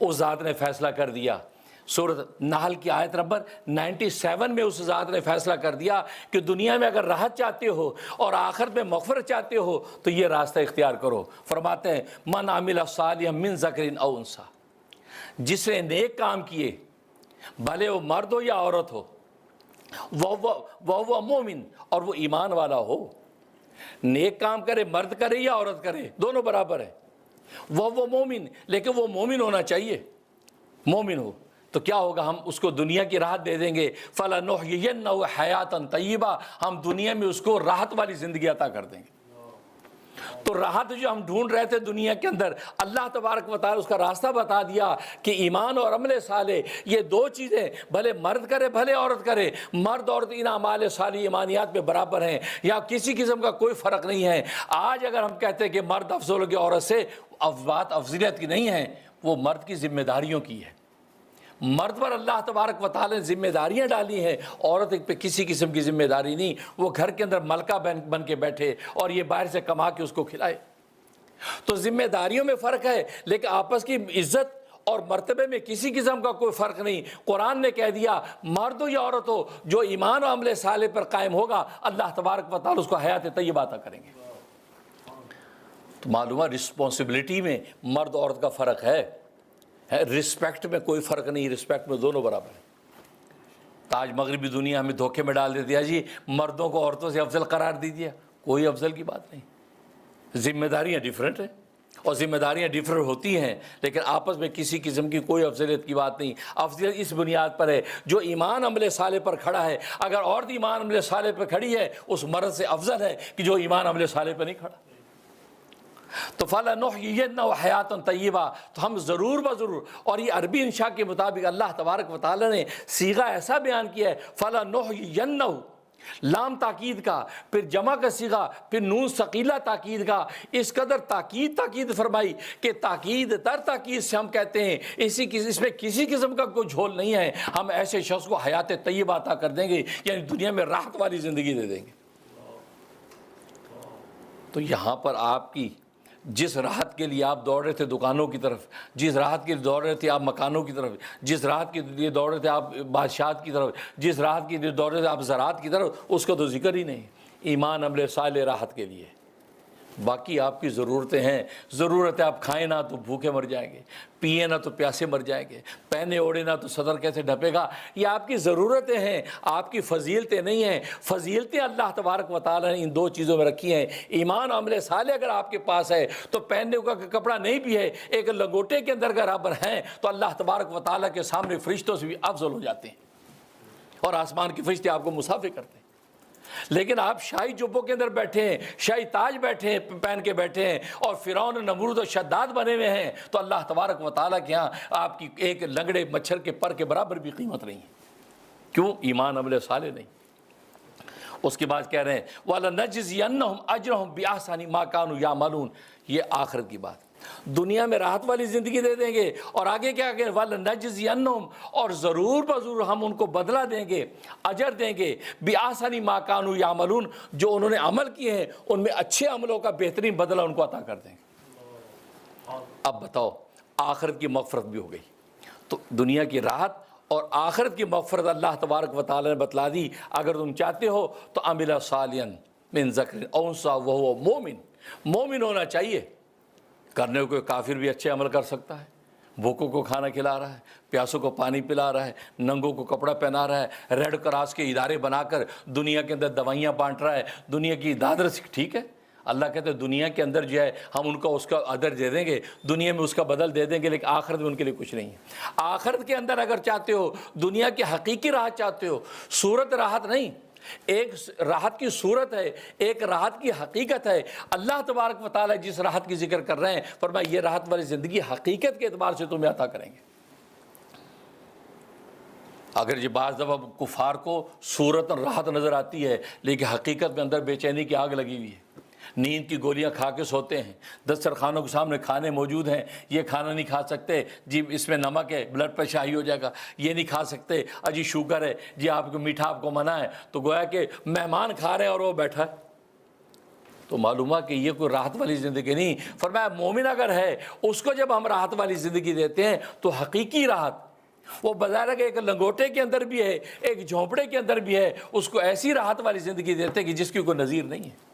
اس ذات نے فیصلہ کر دیا۔ سورۃ نحل کی آیت نمبر 97 میں اس ذات نے فیصلہ کر دیا کہ دنیا میں اگر راحت چاہتے ہو اور آخرت میں مغفرت چاہتے ہو تو یہ راستہ اختیار کرو۔ فرماتے ہیں من عمل صالحا من ذکر او انثی، جس نے نیک کام کیے بھلے وہ مرد ہو یا عورت ہو، وہ مومن، اور وہ ایمان والا ہو۔ نیک کام کرے مرد کرے یا عورت کرے دونوں برابر ہے۔ وہ مومن، لیکن وہ مومن ہونا چاہیے، مومن ہو تو کیا ہوگا، ہم اس کو دنیا کی راحت دے دیں گے۔ فَلَنُحْيِيَنَّهُ حَيَاةً طَيِّبَةً، ہم دنیا میں اس کو راحت والی زندگی عطا کر دیں گے۔ تو راحت جو ہم ڈھونڈ رہے تھے دنیا کے اندر، اللہ تبارک و تعالی اس کا راستہ بتا دیا کہ ایمان اور عمل صالح یہ دو چیزیں بھلے مرد کرے بھلے عورت کرے، مرد عورت ان اعمال صالح ایمانیات میں برابر ہیں، یا کسی قسم کا کوئی فرق نہیں ہے۔ آج اگر ہم کہتے ہیں کہ مرد افضل ہو گیا عورت سے، بات افضلیت کی نہیں ہے، وہ مرد کی ذمہ داریوں کی ہے۔ مرد پر اللہ تبارک و تعالی نے ذمہ داریاں ڈالی ہیں، عورت پہ کسی قسم کی ذمہ داری نہیں۔ وہ گھر کے اندر ملکہ بن کے بیٹھے اور یہ باہر سے کما کے اس کو کھلائے۔ تو ذمہ داریوں میں فرق ہے، لیکن آپس کی عزت اور مرتبے میں کسی قسم کا کوئی فرق نہیں۔ قرآن نے کہہ دیا مرد ہو یا عورت ہو، جو ایمان و عمل صالح پر قائم ہوگا اللہ تبارک و تعالی اس کو حیات طیبہ عطا کریں گے۔ تو معلوم ہے رسپانسبلٹی میں مرد عورت کا فرق ہے، رسپیکٹ میں کوئی فرق نہیں، رسپیکٹ میں دونوں برابر ہیں۔ آج مغربی دنیا ہمیں دھوکے میں ڈال دیتی ہے، جی مردوں کو عورتوں سے افضل قرار دیجیے، کوئی افضل کی بات نہیں۔ ذمہ داریاں ڈیفرنٹ ہیں، اور ذمہ داریاں ڈیفرنٹ ہوتی ہیں، لیکن آپس میں کسی قسم کی کوئی افضلیت کی بات نہیں۔ افضلیت اس بنیاد پر ہے جو ایمان عمل صالح پر کھڑا ہے۔ اگر عورت ایمان عمل صالح پر کھڑی ہے اس مرد سے افضل ہے کہ جو ایمان عمل صالح پر نہیں کھڑا۔ تو فَلَنُحْيِيَنَّهُ حَيَاةً طَيِّبَةً، تو ہم ضرور بضرور، اور یہ عربی انشاء کے مطابق اللہ تبارک و تعالی نے صیغہ ایسا بیان کیا ہے فَلَنُحْيِيَنَّهُ، لام تاکید کا، پھر جمع کا صیغہ، پھر نون ثقیلہ تاکید کا، اس قدر تاکید فرمائی کہ تاکید تر تاکید سے ہم کہتے ہیں اس میں کسی قسم کا کوئی جھول نہیں ہے۔ ہم ایسے شخص کو حیات طیبہ عطا کر دیں گے، یعنی دنیا میں راحت والی زندگی دے دیں گے۔ تو یہاں پر آپ کی جس راحت کے لیے آپ دوڑ رہے تھے دکانوں کی طرف، جس راحت کے لیے دوڑ رہے تھے آپ مکانوں کی طرف، جس راحت کے لیے دوڑ رہے تھے آپ بادشاہت کی طرف، جس راحت کے لیے دوڑ رہے تھے آپ زراعت کی طرف، اس کا تو ذکر ہی نہیں۔ ایمان عمل صالح راحت کے لیے، باقی آپ کی ضرورتیں ہیں۔ ضرورت ہے آپ کھائیں نہ تو بھوکے مر جائیں گے، پئیں نہ تو پیاسے مر جائیں گے، پہنے اوڑھے نہ تو صدر کیسے ڈھپے گا۔ یہ آپ کی ضرورتیں ہیں، آپ کی فضیلتیں نہیں ہیں۔ فضیلتیں اللہ تبارک و تعالی نے ان دو چیزوں میں رکھی ہیں۔ ایمان عمل صالح اگر آپ کے پاس ہے تو پہننے کا کپڑا نہیں بھی ہے، ایک لنگوٹے کے اندر اگر آپ ہیں تو اللہ تبارک و تعالی کے سامنے فرشتوں سے بھی افضل ہو جاتے ہیں، اور آسمان کے فرشتے آپ کو مسافر کرتے ہیں۔ لیکن آپ شاہی جبوں کے اندر بیٹھے ہیں، شاہی تاج بیٹھے ہیں پہن کے بیٹھے ہیں، اور فرعون نمرود اور شداد بنے ہوئے ہیں، تو اللہ تبارک و تعالیٰ کے ہاں آپ کی ایک لنگڑے مچھر کے پر کے برابر بھی قیمت نہیں ہے۔ کیوں؟ ایمان عمل صالح نہیں۔ اس کے بعد کہہ رہے ہیں وَلَنَجْزِيَنَّهُمْ أَجْرَهُمْ بِأَحْسَنِ مَا كَانُوا يَعْمَلُونَ، یہ آخرت کی بات۔ دنیا میں راحت والی زندگی دے دیں گے، اور آگے کیا کہ وَلَنَجْزِيَنَّهُمْ، اور ضرور بضرور ہم ان کو بدلہ دیں گے، اجر دیں گے، بِأَحْسَنِ مَا كَانُوا يَعْمَلُونَ، جو انہوں نے عمل کیے ہیں ان میں اچھے عملوں کا بہترین بدلہ ان کو عطا کر دیں گے۔ اب بتاؤ، آخرت کی مغفرت بھی ہو گئی، تو دنیا کی راحت اور آخرت کی مغفرت اللہ تبارک و تعالی نے بتلا دی۔ اگر تم چاہتے ہو تو عمل صالحا من ذکر او انثی وہو مومن، مومن ہونا چاہیے۔ کرنے کو کوئی کافر بھی اچھے عمل کر سکتا ہے، بھوکوں کو کھانا کھلا رہا ہے، پیاسوں کو پانی پلا رہا ہے، ننگوں کو کپڑا پہنا رہا ہے، ریڈ کراس کے ادارے بنا کر دنیا کے اندر دوائیاں بانٹ رہا ہے، دنیا کی دادرس، ٹھیک ہے۔ اللہ کہتے ہیں دنیا کے اندر جو ہے ہم ان کو اس کا ادر دے دیں گے، دنیا میں اس کا بدل دے دیں گے، لیکن آخرت میں ان کے لیے کچھ نہیں ہے۔ آخرت کے اندر اگر چاہتے ہو، دنیا کی حقیقی راحت چاہتے ہو، صورت راحت نہیں، ایک راحت کی صورت ہے، ایک راحت کی حقیقت ہے۔ اللہ تبارک و تعالیٰ جس راحت کی ذکر کر رہے ہیں، فرمایا یہ راحت والی زندگی حقیقت کے اعتبار سے تمہیں عطا کریں گے۔ اگر یہ بعض دفعہ کفار کو صورت راحت نظر آتی ہے، لیکن حقیقت میں اندر بے چینی کی آگ لگی ہوئی ہے، نیند کی گولیاں کھا کے سوتے ہیں، دسترخوانوں کے سامنے کھانے موجود ہیں، یہ کھانا نہیں کھا سکتے جی، اس میں نمک ہے، بلڈ پریشر ہائی ہو جائے گا، یہ نہیں کھا سکتے جی، شوگر ہے جی، آپ کو میٹھا آپ کو منع ہے، تو گویا کہ مہمان کھا رہے ہیں اور وہ بیٹھا ہے۔ تو معلوم ہوا کہ یہ کوئی راحت والی زندگی نہیں. فرمایا مومن اگر ہے اس کو جب ہم راحت والی زندگی دیتے ہیں تو حقیقی راحت وہ بظاہر کہ ایک لنگوٹے کے اندر بھی ہے, ایک جھونپڑے کے اندر بھی ہے, اس کو ایسی راحت والی زندگی دیتے ہیں کہ جس کی کوئی نظیر نہیں ہے.